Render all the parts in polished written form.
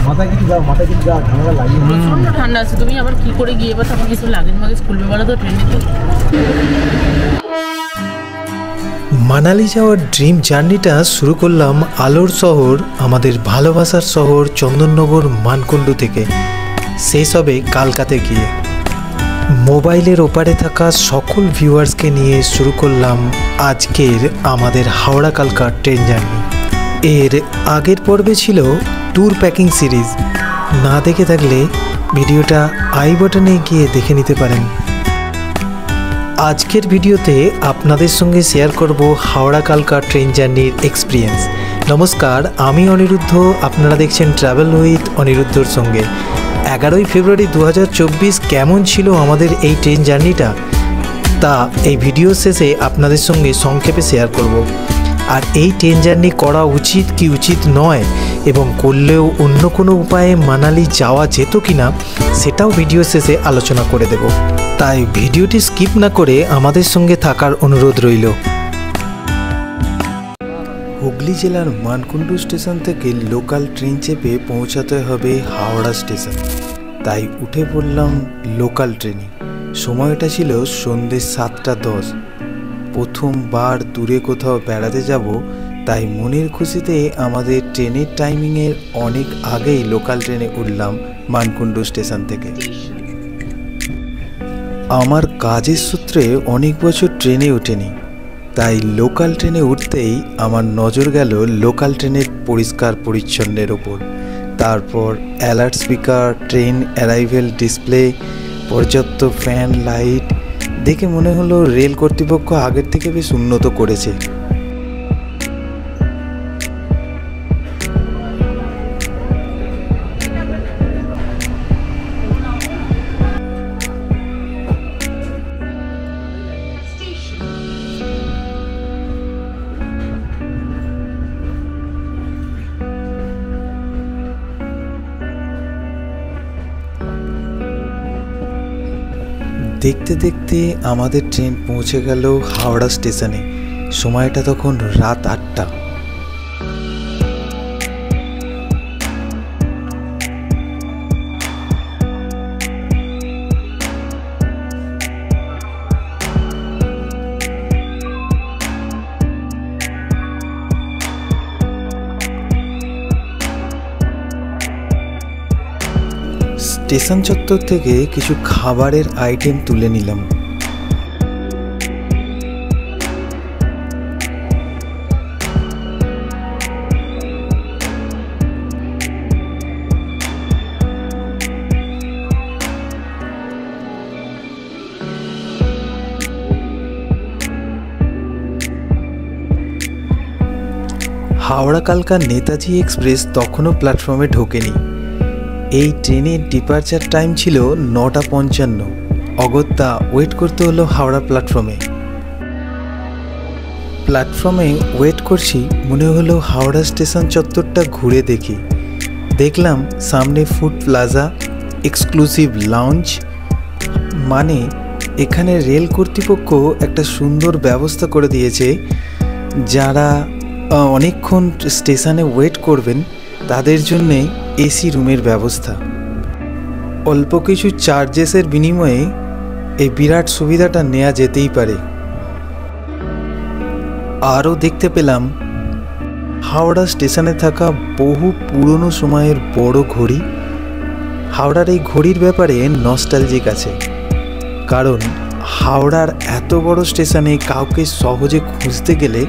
মাথায় কিছু দাও, মাথায় কিছু দাও, ঠান্ডা লাগিয়ে। প্রচন্ড ঠান্ডা আছে। তুমি আবার কি করে গিয়ে এবার তখন কিছু লাগেজ মাগেজ খুলবে বলো তো ট্রেনে? মানালি যাওয়ার ড্রিম জার্নিটা শুরু করলাম আলোর শহর, আমাদের ভালোবাসার শহর চন্দননগর মানকুণ্ডু থেকে, শেষ হবে কালকাতে গিয়ে। মোবাইলের ওপারে থাকা সকল ভিউয়ার্সকে নিয়ে শুরু করলাম আজকের আমাদের হাওড়া কালকা ট্রেন জার্নি। এর আগের পর্বে ছিল ট্যুর প্যাকিং সিরিজ, না দেখে থাকলে ভিডিওটা আই বাটনে গিয়ে দেখে নিতে পারেন। আজকের ভিডিওতে আপনাদের সঙ্গে শেয়ার করব হাওড়া কালকা ট্রেন জার্নির এক্সপিরিয়েন্স। নমস্কার, আমি অনিরুদ্ধ, আপনারা দেখছেন ট্রাভেল উইথ অনিরুদ্ধর সঙ্গে। 11ই ফেব্রুয়ারি 2024 কেমন ছিল আমাদের এই ট্রেন জার্নিটা, তা এই ভিডিও শেষে আপনাদের সঙ্গে সংক্ষেপে শেয়ার করব। আর এই ট্রেন জার্নি করা উচিত কি উচিত নয়, এবং করলেও অন্য কোনো উপায়ে মানালি যাওয়া যেত কিনা, সেটাও ভিডিও শেষে আলোচনা করে দেব। তাই ভিডিওটি স্কিপ না করে আমাদের সঙ্গে থাকার অনুরোধ রইল। হুগলি জেলার মানকুণ্ডু স্টেশন থেকে লোকাল ট্রেন চেপে পৌঁছাতে হবে হাওড়া স্টেশন, তাই উঠে পড়লাম লোকাল ট্রেনে। সময়টা ছিল সন্ধ্যে 7:10। প্রথমবার দূরে কোথাও বেড়াতে যাব, তাই মনের খুশিতে আমাদের ট্রেনের টাইমিংয়ের অনেক আগেই লোকাল ট্রেনে উঠলাম মানকুণ্ডু স্টেশন থেকে। আমার কাজের সূত্রে অনেক বছর ট্রেনে ওঠেনি, তাই লোকাল ট্রেনে উঠতেই আমার নজর গেল লোকাল ট্রেনের পরিষ্কার পরিচ্ছন্নের ওপর। তারপর alert speaker, train arrival display, পর্যাপ্ত ফ্যান, লাইট দেখে মনে হলো রেল কর্তৃপক্ষ আগের থেকে বেশ উন্নত করেছে। দেখতে দেখতে আমাদের ট্রেন পৌঁছে গেল হাওড়া স্টেশনে। সময়টা তখন রাত 8টা। স্টেশন চত্বর থেকে কিছু খাবারের আইটেম তুলে নিলাম। হাওড়া কালকা নেতাজি এক্সপ্রেস তখনও প্ল্যাটফর্মে ঢোকেনি। এই ট্রেনের ডিপারচার টাইম ছিল 9:55। অগত্যা ওয়েট করতে হলো হাওড়া প্ল্যাটফর্মে। ওয়েট করছি, মনে হলো হাওড়া স্টেশন চত্বরটা ঘুরে দেখি। দেখলাম সামনে ফুড প্লাজা, এক্সক্লুসিভ লাউঞ্জ, মানে এখানে রেল কর্তৃপক্ষ একটা সুন্দর ব্যবস্থা করে দিয়েছে। যারা অনেকক্ষণ স্টেশনে ওয়েট করবেন তাদের জন্যে এসি রুমের ব্যবস্থা। অল্প কিছু চার্জেসের বিনিময়ে এই বিরাট সুবিধাটা নেওয়া যেতেই পারে। আরও দেখতে পেলাম হাওড়া স্টেশনে থাকা বহু পুরনো সময়ের বড় ঘড়ি। হাওড়ার এই ঘড়ির ব্যাপারে নস্টালজিক আছে, কারণ হাওড়ার এত বড় স্টেশনে কাউকে সহজে খুঁজতে গেলে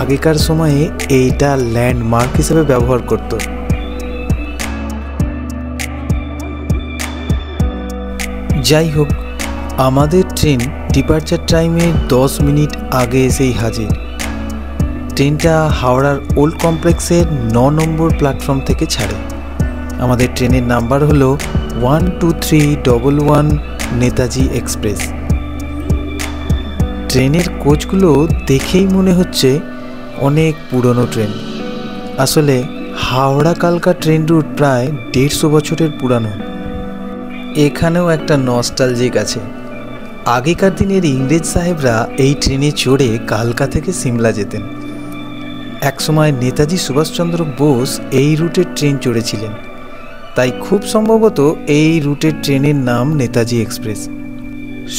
আগেকার সময়ে এইটা ল্যান্ডমার্ক হিসেবে ব্যবহার করত। যাই হোক, আমাদের ট্রেন ডিপারচার টাইমের 10 মিনিট আগে এসেই হাজির। ট্রেনটা হাওড়ার ওল্ড কমপ্লেক্সের 9 নম্বর প্ল্যাটফর্ম থেকে ছাড়ে। আমাদের ট্রেনের নাম্বার হলো 12311 নেতাজি এক্সপ্রেস। ট্রেনের কোচগুলো দেখেই মনে হচ্ছে অনেক পুরনো ট্রেন। আসলে হাওড়া কালকা ট্রেন রুট প্রায় 150 বছরের পুরানো। এখানেও একটা নস্টালজিক আছে। আগেকার দিনের ইংরেজ সাহেবরা এই ট্রেনে চড়ে কালকা থেকে সিমলা যেতেন। একসময় নেতাজি সুভাষচন্দ্র বোস এই রুটের ট্রেন চড়েছিলেন। তাই খুব সম্ভবত এই রুটের ট্রেনের নাম নেতাজি এক্সপ্রেস।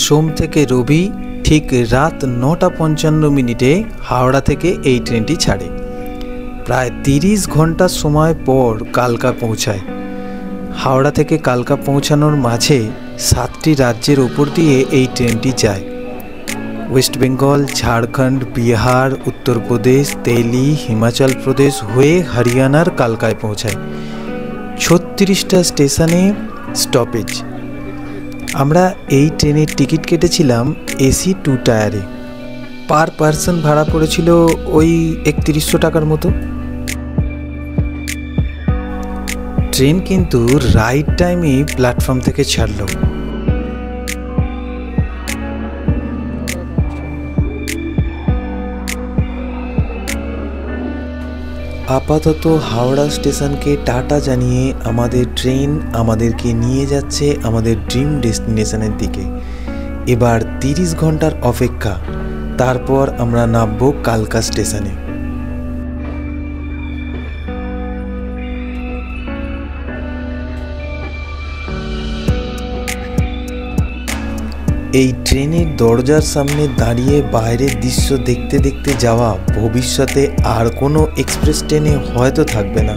সোম থেকে রবি ঠিক রাত 9:55 হাওড়া থেকে এই ট্রেনটি ছাড়ে। প্রায় 30 ঘন্টা সময় পর কালকা পৌঁছায়। হাওড়া থেকে কালকা পৌঁছানোর মাঝে 7টি রাজ্যের ওপর দিয়ে এই ট্রেনটি যায়। ওয়েস্ট বেঙ্গল, ঝাড়খণ্ড, বিহার, উত্তরপ্রদেশ, দিল্লি, হিমাচল প্রদেশ হয়ে হরিয়ানার কালকায় পৌঁছায়। 36টা স্টেশনে স্টপেজ। আমরা এই ট্রেনের টিকিট কেটেছিলাম এসি 2 টায়ারে। পার পারসন ভাড়া পড়েছিল ওই 3100 টাকার মতো। ট্রেন কিন্তু রাইট টাইমে প্ল্যাটফর্ম থেকে ছাড়ল। আপাতত হাওড়া স্টেশনকে টাটা জানিয়ে আমাদের ট্রেন আমাদেরকে নিয়ে যাচ্ছে আমাদের ড্রিম ডেস্টিনেশনের দিকে। এবার 30 ঘন্টার অপেক্ষা, তারপর আমরা নামব কালকা স্টেশনে। এই ট্রেনের দরজার সামনে দাঁড়িয়ে বাইরের দৃশ্য দেখতে দেখতে যাওয়া ভবিষ্যতে আর কোনো এক্সপ্রেস ট্রেনে হয়তো থাকবে না,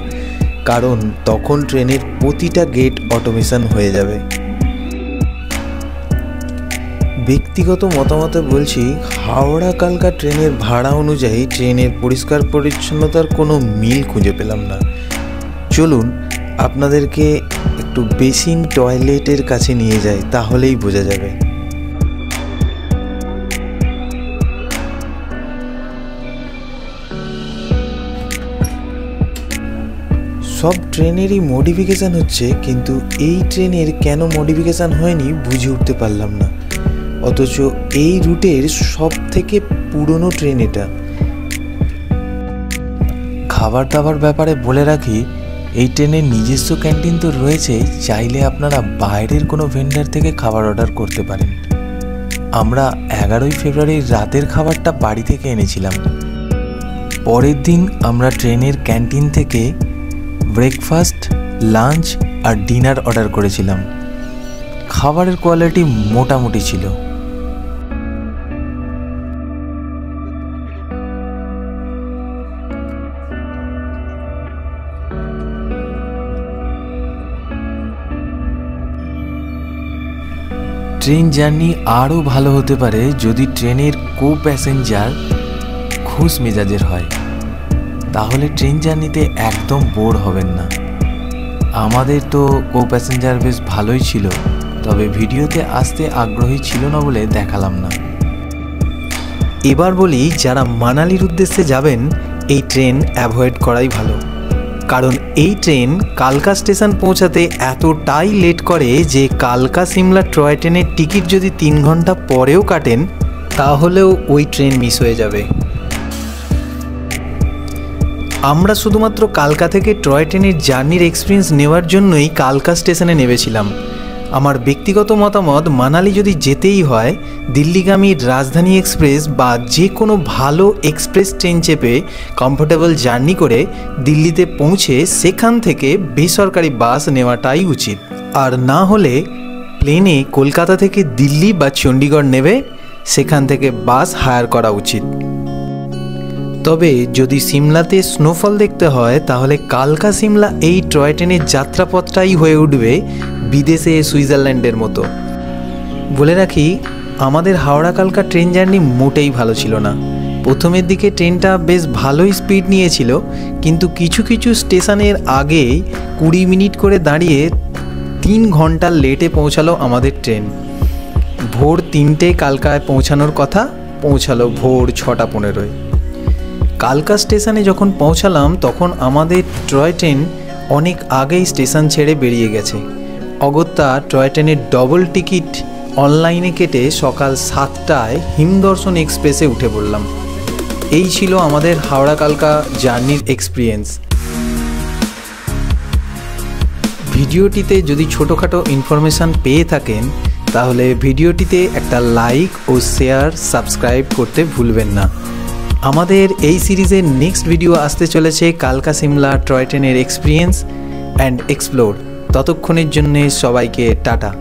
কারণ তখন ট্রেনের প্রতিটা গেট অটোমেশন হয়ে যাবে। ব্যক্তিগত মতামতে বলছি, হাওড়া কালকা ট্রেনের ভাড়া অনুযায়ী ট্রেনের পরিষ্কার পরিচ্ছন্নতার কোনো মিল খুঁজে পেলাম না। চলুন আপনাদেরকে একটু বেসিন টয়লেটের কাছে নিয়ে যাই, তাহলেই বোঝা যাবে। সব ট্রেনেরই মডিফিকেশান হচ্ছে, কিন্তু এই ট্রেনের কেন মডিফিকেশান হয়নি বুঝে উঠতে পারলাম না। অথচ এই রুটের সব থেকে পুরনো ট্রেন এটা। খাবার দাবার ব্যাপারে বলে রাখি, এই ট্রেনের নিজস্ব ক্যান্টিন তো রয়েছে, চাইলে আপনারা বাইরের কোনো ভেন্ডার থেকে খাবার অর্ডার করতে পারেন। আমরা 11ই ফেব্রুয়ারির রাতের খাবারটা বাড়ি থেকে এনেছিলাম। পরের দিন আমরা ট্রেনের ক্যান্টিন থেকে ব্রেকফাস্ট, লাঞ্চ আর ডিনার অর্ডার করেছিলাম। খাবারের কোয়ালিটি মোটামুটি ছিল। ট্রেন জার্নি আরও ভালো হতে পারে যদি ট্রেনের কো প্যাসেঞ্জার খুশ মেজাজের হয়, তাহলে ট্রেন জার্নিতে একদম বোর হবেন না। আমাদের তো কো প্যাসেঞ্জার বেশ ভালোই ছিল, তবে ভিডিওতে আসতে আগ্রহী ছিল না বলে দেখালাম না। এবার বলি, যারা মানালির উদ্দেশ্যে যাবেন এই ট্রেন অ্যাভয়েড করাই ভালো, কারণ এই ট্রেন কালকা স্টেশন পৌঁছাতে এতটাই লেট করে যে কালকা সিমলা টয় ট্রেনের টিকিট যদি 3 ঘন্টা পরেও কাটেন তাহলেও ওই ট্রেন মিস হয়ে যাবে। আমরা শুধুমাত্র কালকা থেকে টয় ট্রেনের জার্নির এক্সপিরিয়েন্স নেওয়ার জন্যই কালকা স্টেশনে নেমেছিলাম। আমার ব্যক্তিগত মতামত, মানালি যদি যেতেই হয়, দিল্লিগামী রাজধানী এক্সপ্রেস বা যে কোনো ভালো এক্সপ্রেস ট্রেন চেপে কমফোর্টেবল জার্নি করে দিল্লিতে পৌঁছে সেখান থেকে বেসরকারি বাস নেওয়াটাই উচিত। আর না হলে প্লেনে কলকাতা থেকে দিল্লি বা চণ্ডীগড় নেবে, সেখান থেকে বাস হায়ার করা উচিত। তবে যদি সিমলাতে স্নোফল দেখতে হয় তাহলে কালকা সিমলা এই টয় ট্রেনের যাত্রাপথটাই হয়ে উঠবে বিদেশে সুইজারল্যান্ডের মতো। বলে রাখি, আমাদের হাওড়া কালকা ট্রেন জার্নি মোটেই ভালো ছিল না। প্রথমের দিকে ট্রেনটা বেশ ভালোই স্পিড নিয়েছিল, কিন্তু কিছু কিছু স্টেশনের আগে 20 মিনিট করে দাঁড়িয়ে 3 ঘন্টা লেটে পৌঁছালো আমাদের ট্রেন। ভোর 3টে কালকায় পৌঁছানোর কথা, পৌঁছালো ভোর 6:15। কালকা স্টেশনে যখন পৌঁছালাম তখন আমাদের টয় ট্রেন অনেক আগেই স্টেশন ছেড়ে বেরিয়ে গেছে। অগত্যা টয় ট্রেনের ডবল টিকিট অনলাইনে কেটে সকাল 7টায় হিমদর্শন এক্সপ্রেসে উঠে পড়লাম। এই ছিল আমাদের হাওড়া কালকা জার্নির এক্সপিরিয়েন্স। ভিডিওটিতে যদি ছোটোখাটো ইনফরমেশান পেয়ে থাকেন তাহলে ভিডিওটিতে একটা লাইক ও শেয়ার, সাবস্ক্রাইব করতে ভুলবেন না। আমাদের এই সিরিজের নেক্সট ভিডিও আসতে চলেছে কালকা সিমলা টয় ট্রেনের এক্সপিরিয়েন্স অ্যান্ড এক্সপ্লোর। ততক্ষণের জন্যে সবাইকে টাটা।